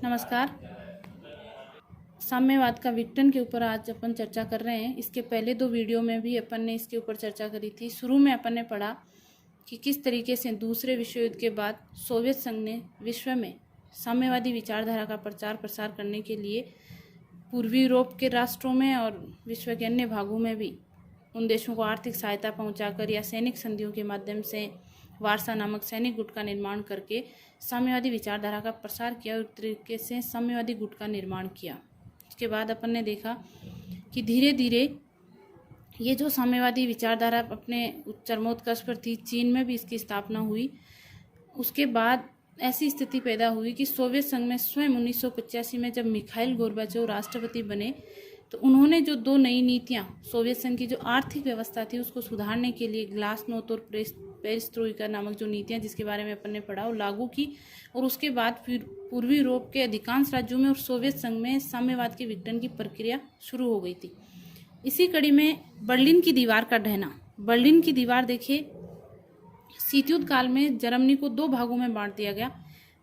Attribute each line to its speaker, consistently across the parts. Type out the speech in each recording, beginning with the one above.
Speaker 1: नमस्कार। साम्यवाद का विघटन के ऊपर आज अपन चर्चा कर रहे हैं। इसके पहले दो वीडियो में भी अपन ने इसके ऊपर चर्चा करी थी। शुरू में अपन ने पढ़ा कि किस तरीके से दूसरे विश्व युद्ध के बाद सोवियत संघ ने विश्व में साम्यवादी विचारधारा का प्रचार प्रसार करने के लिए पूर्वी यूरोप के राष्ट्रों में और विश्व के अन्य भागों में भी उन देशों को आर्थिक सहायता पहुंचाकर या सैनिक संधियों के माध्यम से वारसा नामक सैनिक गुट का निर्माण करके साम्यवादी विचारधारा का प्रसार किया और तरीके से साम्यवादी गुट का निर्माण किया। उसके बाद अपन ने देखा कि धीरे धीरे ये जो साम्यवादी विचारधारा अपने चरमोत्कर्ष पर थी, चीन में भी इसकी स्थापना हुई। उसके बाद ऐसी स्थिति पैदा हुई कि सोवियत संघ में स्वयं 1985 में जब मिखाइल गोर्बाचोव राष्ट्रपति बने तो उन्होंने जो दो नई नीतियां सोवियत संघ की जो आर्थिक व्यवस्था थी उसको सुधारने के लिए ग्लासनोस्त और पेरिस्ट्रोइका नामक जो नीतियां जिसके बारे में अपन ने पढ़ा वो लागू की। और उसके बाद फिर पूर्वी यूरोप के अधिकांश राज्यों में और सोवियत संघ में साम्यवाद के विघटन की प्रक्रिया शुरू हो गई थी। इसी कड़ी में बर्लिन की दीवार का ढहना। बर्लिन की दीवार देखिए, शीत युद्ध काल में जर्मनी को दो भागों में बांट दिया गया,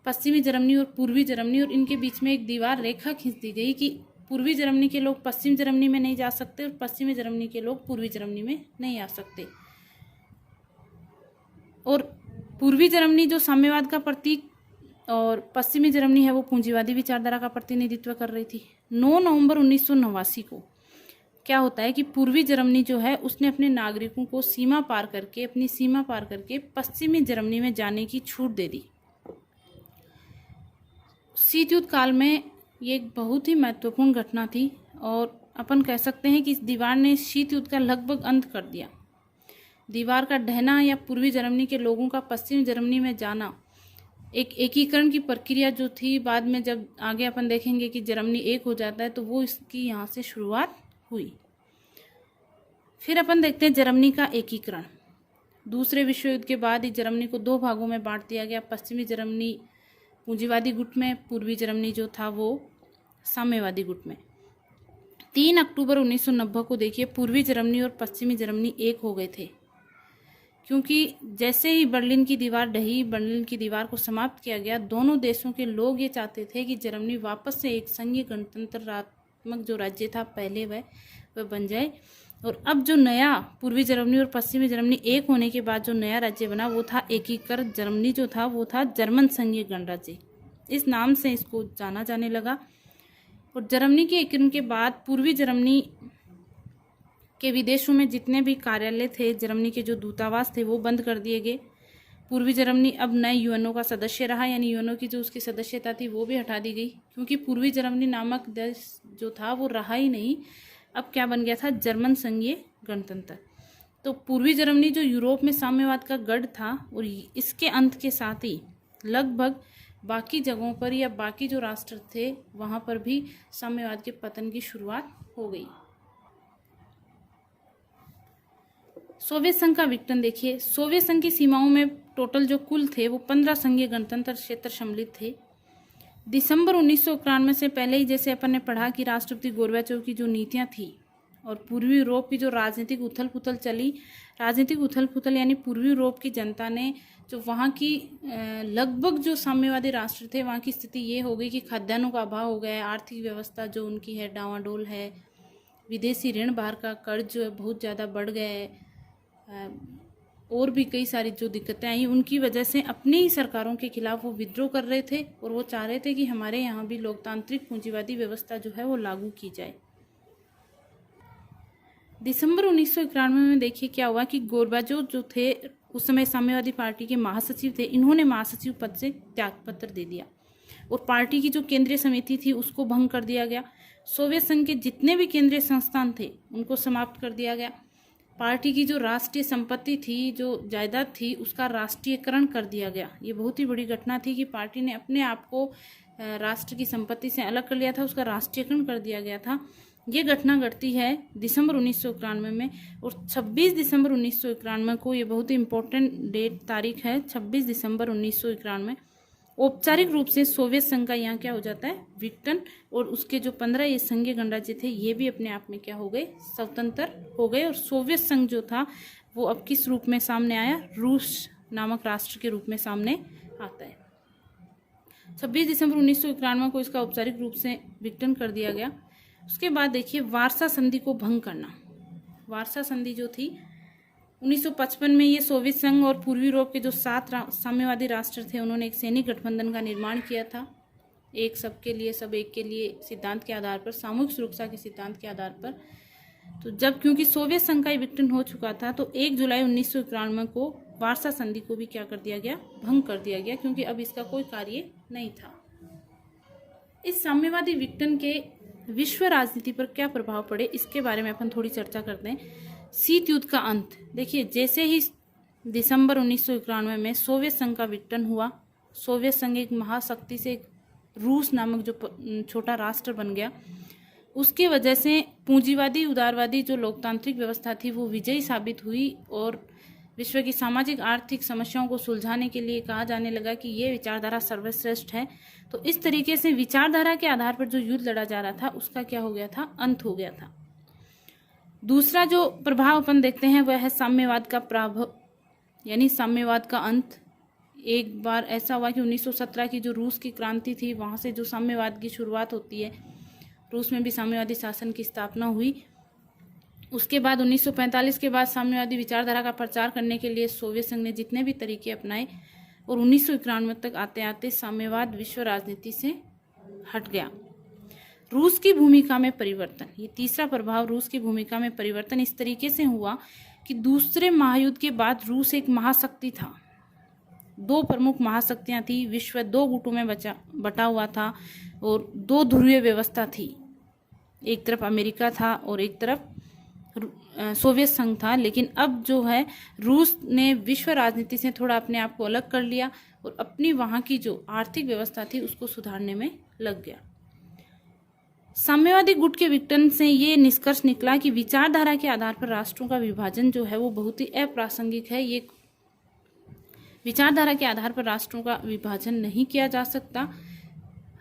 Speaker 1: पश्चिमी जर्मनी और पूर्वी जर्मनी, और इनके बीच में एक दीवार रेखा खींच दी गई कि पूर्वी जर्मनी के लोग पश्चिम जर्मनी में नहीं जा सकते और पश्चिमी जर्मनी के लोग पूर्वी जर्मनी में नहीं आ सकते। और पूर्वी जर्मनी जो साम्यवाद का प्रतीक और पश्चिमी जर्मनी है वो पूंजीवादी विचारधारा का प्रतिनिधित्व कर रही थी। 9 नवंबर 1989 को क्या होता है कि पूर्वी जर्मनी जो है उसने अपने नागरिकों को अपनी सीमा पार करके पश्चिमी जर्मनी में जाने की छूट दे दी। शीत युद्ध काल में ये एक बहुत ही महत्वपूर्ण घटना थी और अपन कह सकते हैं कि इस दीवार ने शीत युद्ध का लगभग अंत कर दिया। दीवार का ढहना या पूर्वी जर्मनी के लोगों का पश्चिमी जर्मनी में जाना एक एकीकरण की प्रक्रिया जो थी, बाद में जब आगे अपन देखेंगे कि जर्मनी एक हो जाता है तो वो इसकी यहाँ से शुरुआत हुई। फिर अपन देखते हैं जर्मनी का एकीकरण। दूसरे विश्व युद्ध के बाद ही जर्मनी को दो भागों में बांट दिया गया, पश्चिमी जर्मनी पूंजीवादी गुट में, पूर्वी जर्मनी जो था वो साम्यवादी गुट में। 3 अक्टूबर 1990 को देखिए, पूर्वी जर्मनी और पश्चिमी जर्मनी एक हो गए थे, क्योंकि जैसे ही बर्लिन की दीवार ढही, बर्लिन की दीवार को समाप्त किया गया, दोनों देशों के लोग ये चाहते थे कि जर्मनी वापस से एक संघीय गणतंत्रात्मक जो राज्य था पहले वह बन जाए। और अब जो नया पूर्वी जर्मनी और पश्चिमी जर्मनी एक होने के बाद जो नया राज्य बना वो था एकीकृत जर्मनी, जो था वो था जर्मन संघीय गणराज्य। इस नाम से इसको जाना जाने लगा। और जर्मनी के एकीकरण के बाद पूर्वी जर्मनी के विदेशों में जितने भी कार्यालय थे, जर्मनी के जो दूतावास थे वो बंद कर दिए गए। पूर्वी जर्मनी अब नए यूएनओ का सदस्य रहा, यानी यूएनओ की जो उसकी सदस्यता थी वो भी हटा दी गई, क्योंकि पूर्वी जर्मनी नामक देश जो था वो रहा ही नहीं। अब क्या बन गया था? जर्मन संघीय गणतंत्र। तो पूर्वी जर्मनी जो यूरोप में साम्यवाद का गढ़ था और इसके अंत के साथ ही लगभग बाकी जगहों पर या बाकी जो राष्ट्र थे वहाँ पर भी साम्यवाद के पतन की शुरुआत हो गई। सोवियत संघ का विघटन देखिए, सोवियत संघ की सीमाओं में टोटल जो कुल थे वो 15 संघीय गणतंत्र क्षेत्र सम्मिलित थे। दिसंबर 1991 से पहले ही जैसे अपन ने पढ़ा कि राष्ट्रपति गोर्बाचोव की जो नीतियां थी और पूर्वी यूरोप की जो राजनीतिक उथल पुथल चली, राजनीतिक उथल पुथल यानी पूर्वी यूरोप की जनता ने जो वहाँ की लगभग जो साम्यवादी राष्ट्र थे वहाँ की स्थिति ये हो गई कि खाद्यान्नों का अभाव हो गया, आर्थिक व्यवस्था जो उनकी है डावाडोल है, विदेशी ऋण बाहर का कर्ज जो है बहुत ज़्यादा बढ़ गया है, और भी कई सारी जो दिक्कतें आई उनकी वजह से अपनी ही सरकारों के खिलाफ वो विद्रोह कर रहे थे और वो चाह रहे थे कि हमारे यहाँ भी लोकतांत्रिक पूंजीवादी व्यवस्था जो है वो लागू की जाए। दिसंबर 1991 में देखिए क्या हुआ कि गोर्बाचोव जो थे उस समय साम्यवादी पार्टी के महासचिव थे, इन्होंने महासचिव पद से त्यागपत्र दे दिया और पार्टी की जो केंद्रीय समिति थी उसको भंग कर दिया गया। सोवियत संघ के जितने भी केंद्रीय संस्थान थे उनको समाप्त कर दिया गया। पार्टी की जो राष्ट्रीय संपत्ति थी, जो जायदाद थी, उसका राष्ट्रीयकरण कर दिया गया। ये बहुत ही बड़ी घटना थी कि पार्टी ने अपने आप को राष्ट्र की संपत्ति से अलग कर लिया था, उसका राष्ट्रीयकरण कर दिया गया था। ये घटना घटती है दिसंबर 1991 में और 26 दिसंबर 1991 को, ये बहुत ही इम्पोर्टेंट तारीख है, 26 दिसंबर 1991 औपचारिक रूप से सोवियत संघ का यहाँ क्या हो जाता है? विघटन। और उसके जो 15 ये संघीय गणराज्य थे ये भी अपने आप में क्या हो गए? स्वतंत्र हो गए। और सोवियत संघ जो था वो अब किस रूप में सामने आया? रूस नामक राष्ट्र के रूप में सामने आता है। 26 दिसंबर 1991 को इसका औपचारिक रूप से विघटन कर दिया गया। उसके बाद देखिए वार्सा संधि को भंग करना। वार्सा संधि जो थी 1955 में, ये सोवियत संघ और पूर्वी यूरोप के जो 7 साम्यवादी राष्ट्र थे उन्होंने एक सैनिक गठबंधन का निर्माण किया था। एक सबके लिए सब एक के लिए सिद्धांत के आधार पर, सामूहिक सुरक्षा के सिद्धांत के आधार पर। तो जब क्योंकि सोवियत संघ का विघटन हो चुका था तो 1 जुलाई 1991 को वार्सा संधि को भी क्या कर दिया गया, भंग कर दिया गया, क्योंकि अब इसका कोई कार्य नहीं था। इस साम्यवादी विघटन के विश्व राजनीति पर क्या प्रभाव पड़े इसके बारे में अपन थोड़ी चर्चा करते हैं। शीत युद्ध का अंत। देखिए जैसे ही दिसंबर 1991 में सोवियत संघ का विघटन हुआ, सोवियत संघ एक महाशक्ति से रूस नामक जो छोटा राष्ट्र बन गया, उसकी वजह से पूंजीवादी उदारवादी जो लोकतांत्रिक व्यवस्था थी वो विजयी साबित हुई और विश्व की सामाजिक आर्थिक समस्याओं को सुलझाने के लिए कहा जाने लगा कि ये विचारधारा सर्वश्रेष्ठ है। तो इस तरीके से विचारधारा के आधार पर जो युद्ध लड़ा जा रहा था उसका क्या हो गया था, अंत हो गया था। दूसरा जो प्रभाव अपन देखते हैं वह है साम्यवाद का प्रभाव, यानी साम्यवाद का अंत। एक बार ऐसा हुआ कि 1917 की जो रूस की क्रांति थी वहाँ से जो साम्यवाद की शुरुआत होती है, रूस में भी साम्यवादी शासन की स्थापना हुई। उसके बाद 1945 के बाद साम्यवादी विचारधारा का प्रचार करने के लिए सोवियत संघ ने जितने भी तरीके अपनाए और 1991 तक आते आते साम्यवाद विश्व राजनीति से हट गया। रूस की भूमिका में परिवर्तन, ये तीसरा प्रभाव, रूस की भूमिका में परिवर्तन इस तरीके से हुआ कि दूसरे महायुद्ध के बाद रूस एक महाशक्ति था। 2 प्रमुख महाशक्तियां थी, विश्व 2 गुटों में बटा हुआ था और 2 ध्रुवीय व्यवस्था थी। एक तरफ अमेरिका था और एक तरफ सोवियत संघ था। लेकिन अब जो है रूस ने विश्व राजनीति से थोड़ा अपने आप को अलग कर लिया और अपनी वहाँ की जो आर्थिक व्यवस्था थी उसको सुधारने में लग गया। साम्यवादी गुट के विघटन से ये निष्कर्ष निकला कि विचारधारा के आधार पर राष्ट्रों का विभाजन जो है वो बहुत ही अप्रासंगिक है। ये विचारधारा के आधार पर राष्ट्रों का विभाजन नहीं किया जा सकता।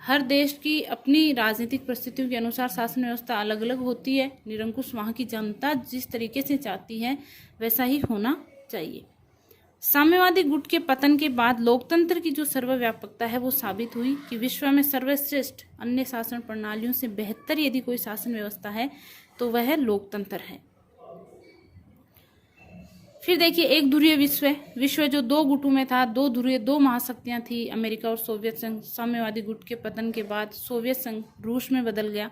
Speaker 1: हर देश की अपनी राजनीतिक परिस्थितियों के अनुसार शासन व्यवस्था अलग अलग होती है। निरंकुश वहाँ की जनता जिस तरीके से चाहती है वैसा ही होना चाहिए। साम्यवादी गुट के पतन के बाद लोकतंत्र की जो सर्वव्यापकता है वो साबित हुई कि विश्व में सर्वश्रेष्ठ अन्य शासन प्रणालियों से बेहतर यदि कोई शासन व्यवस्था है तो वह लोकतंत्र है। फिर देखिए एक ध्रुवीय विश्व जो 2 गुटों में था, 2 ध्रुवीय 2 महाशक्तियां थी, अमेरिका और सोवियत संघ। साम्यवादी गुट के पतन के बाद सोवियत संघ रूस में बदल गया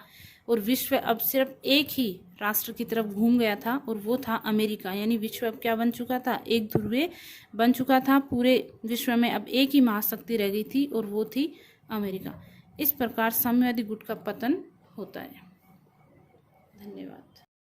Speaker 1: और विश्व अब सिर्फ एक ही राष्ट्र की तरफ घूम गया था और वो था अमेरिका। यानी विश्व अब क्या बन चुका था, एक ध्रुवीय बन चुका था। पूरे विश्व में अब एक ही महाशक्ति रह गई थी और वो थी अमेरिका। इस प्रकार साम्यवादी गुट का पतन होता है। धन्यवाद।